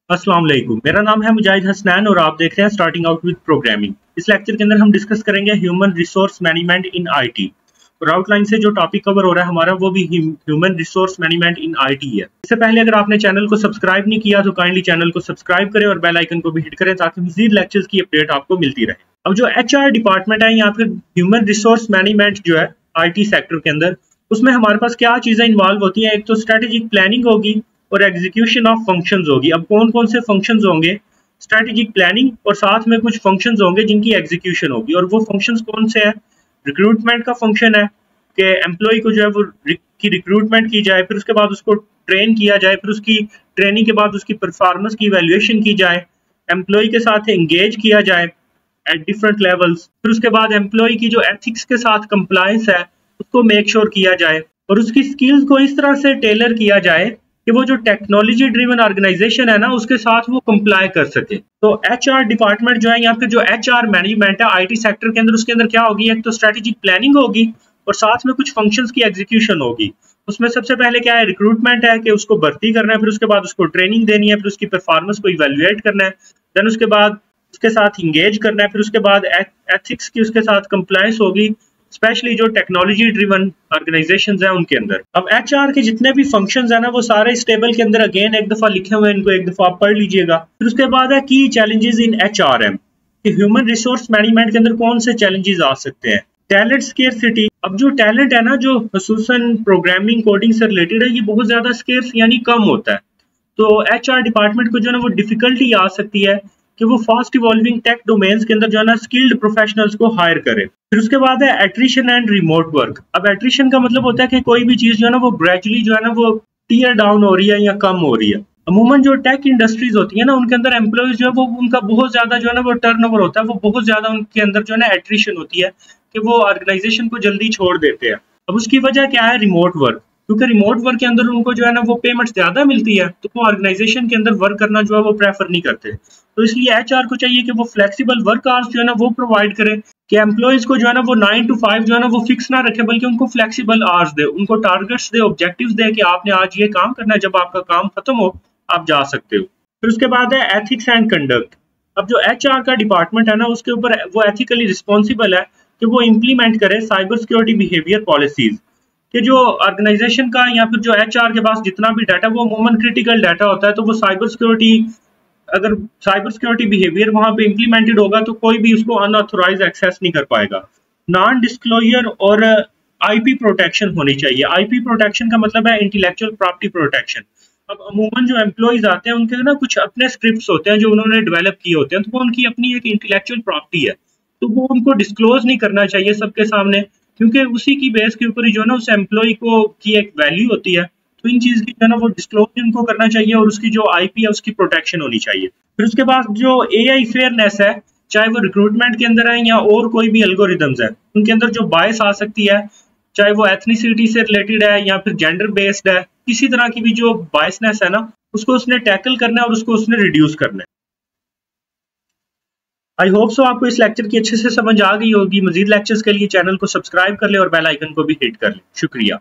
अस्सलाम वालेकुम। मेरा नाम है मुजाहिद हसनैन और आप देख रहे हैं स्टार्टिंग आउट विद प्रोग्रामिंग। इस लेक्चर के अंदर हम डिस्कस करेंगे human resource management in IT. और आउटलाइन से जो टॉपिक कवर हो रहा है हमारा वो भी human resource management in IT है। इससे पहले अगर आपने चैनल को सब्सक्राइब नहीं किया तो काइंडली चैनल को सब्सक्राइब करें और बेल आइकन को भी हिट करें ताकि मज़ीद लेक्चर्स की अपडेट आपको मिलती रहे। अब जो एचआर डिपार्टमेंट है यहाँ पे ह्यूमन रिसोर्स मैनेजमेंट जो है आईटी सेक्टर के अंदर, उसमें हमारे पास क्या चीज़ें इन्वॉल्व होती हैं। एक तो स्ट्रेटेजिक प्लानिंग होगी और एग्जीक्यूशन ऑफ फंक्शंस होगी। अब कौन कौन से फंक्शंस होंगे? स्ट्रेटेजिक प्लानिंग और साथ में कुछ फंक्शंस होंगे जिनकी एग्जीक्यूशन होगी। और वो फंक्शंस कौन से हैं? रिक्रूटमेंट का फंक्शन है कि एम्प्लॉय को जो है वो की रिक्रूटमेंट की जाए, फिर उसके बाद उसको ट्रेन किया जाए, फिर उसकी ट्रेनिंग के बाद उसकी परफॉर्मेंस की इवैल्यूएशन की जाए, एम्प्लॉय के साथ एंगेज किया जाए एट डिफरेंट लेवल्स, फिर उसके बाद एम्प्लॉय की जो एथिक्स के साथ कंप्लायंस है उसको मेक श्योर किया जाए और उसकी स्किल्स को इस तरह से टेलर किया जाए कि वो जो टेक्नोलॉजी ड्रिवन ऑर्गेनाइजेशन है ना उसके साथ वो कंप्लाई कर सके। तो एचआर डिपार्टमेंट जो है यहाँ पे जो एचआर मैनेजमेंट है आईटी सेक्टर के अंदर, उसके अंदर क्या होगी? एक तो स्ट्रेटेजिक प्लानिंग होगी और साथ में कुछ फंक्शंस की एग्जीक्यूशन होगी। उसमें सबसे पहले क्या है? रिक्रूटमेंट है कि उसको भर्ती करना है, फिर उसके बाद उसको ट्रेनिंग देनी है, फिर उसकी परफॉर्मेंस को इवेल्युएट करना है, देन उसके बाद उसके साथ इंगेज करना है, फिर उसके बाद एथिक्स की उसके साथ कंप्लायंस होगी, स्पेशली जो टेक्नोलॉजी ड्रिवन ऑर्गेनाइजेशंस हैं उनके अंदर। अब एचआर के जितने भी फंक्शंस हैं ना वो सारे इस टेबल के अंदर अगेन एक दफा लिखे हुए हैं, इनको एक दफा आप पढ़ लीजिएगा। फिर उसके बाद है की चैलेंजेस इन एचआरएम कि ह्यूमन रिसोर्स मैनेजमेंट के अंदर कौन से चैलेंजेस आ सकते हैं। टैलेंट स्केर्सिटी, अब जो टैलेंट है ना जो खसूसन प्रोग्रामिंग कोडिंग से रिलेटेड है ये बहुत ज्यादा स्केर्स यानी कम होता है। तो एचआर डिपार्टमेंट को जो है ना वो डिफिकल्टी आ सकती है कि वो फास्ट इवॉल्विंग टेक डोमेन्स के अंदर जो है ना स्किल्ड प्रोफेशनल्स को हायर करे। फिर उसके बाद है एट्रिशन एंड रिमोट वर्क। अब एट्रिशन का मतलब होता है कि कोई भी चीज जो है ना वो ग्रेजुअली जो है ना वो टीयर डाउन हो रही है या कम हो रही है। अमूमन जो टेक इंडस्ट्रीज होती है ना उनके अंदर एम्प्लॉयज जो है वो उनका बहुत ज्यादा जो है ना वो टर्नओवर होता है, वो बहुत ज्यादा उनके अंदर जो है ना एट्रिशन होती है कि वो ऑर्गेनाइजेशन को जल्दी छोड़ देते हैं। अब उसकी वजह क्या है? Remote work. क्योंकि रिमोट वर्क के अंदर उनको जो है ना वो पेमेंट ज्यादा मिलती है तो वो ऑर्गेनाइजेशन के अंदर वर्क करना जो है वो प्रेफर नहीं करते। तो इसलिए एचआर को चाहिए कि वो फ्लेक्सिबल वर्क आवर्स जो है ना वो प्रोवाइड करे कि एम्प्लॉयज को जो है ना वो 9 to 5 जो है ना वो फिक्स ना रखे, बल्कि उनको फ्लेक्सिबल आवर्स दे, उनको टारगेट्स दे, ऑब्जेक्टिव्स दे कि आपने आज ये काम करना है, जब आपका काम खत्म हो आप जा सकते हो। फिर उसके बाद है एथिक्स एंड कंडक्ट। अब जो एचआर का डिपार्टमेंट है ना उसके ऊपर वो एथिकली रिस्पॉन्सिबल है कि वो इम्प्लीमेंट करे साइबर सिक्योरिटी बिहेवियर पॉलिसीज कि जो ऑर्गेनाइजेशन का या फिर जो एचआर के पास जितना भी डाटा वो अमूमन क्रिटिकल डाटा होता है, तो वो साइबर सिक्योरिटी, अगर साइबर सिक्योरिटी बिहेवियर वहां पे इम्प्लीमेंटेड होगा तो कोई भी उसको अनऑथोराइज एक्सेस नहीं कर पाएगा। नॉन डिस्क्लोजर और आईपी प्रोटेक्शन होनी चाहिए। आईपी प्रोटेक्शन का मतलब है इंटेलेक्चुअल प्रॉपर्टी प्रोटेक्शन। अब अमूमन जो एम्प्लॉयज आते हैं उनके ना कुछ अपने स्क्रिप्ट्स होते हैं जो उन्होंने डेवलप किए होते हैं, तो वो उनकी अपनी एक इंटेलेक्चुअल प्रॉपर्टी है, तो वो उनको डिस्क्लोज नहीं करना चाहिए सबके सामने, क्योंकि उसी की बेस के ऊपर ही जो है ना उस एम्प्लॉय को की एक वैल्यू होती है। तो इन चीज की जो है ना वो डिस्क्लोज उनको करना चाहिए और उसकी जो आईपी है उसकी प्रोटेक्शन होनी चाहिए। फिर उसके बाद जो एआई फेयरनेस है, चाहे वो रिक्रूटमेंट के अंदर है या और कोई भी एल्गोरिदम्स है, उनके अंदर जो बायस आ सकती है, चाहे वो एथनिसिटी से रिलेटेड है या फिर जेंडर बेस्ड है, किसी तरह की भी जो बायसनेस है ना उसको उसने टैकल करना है और उसको उसने रिड्यूस करना है। आई होप सो आपको इस लेक्चर की अच्छे से समझ आ गई होगी। मजीद लेक्चर्स के लिए चैनल को सब्सक्राइब कर ले और बेल आइकन को भी हिट कर ले। शुक्रिया।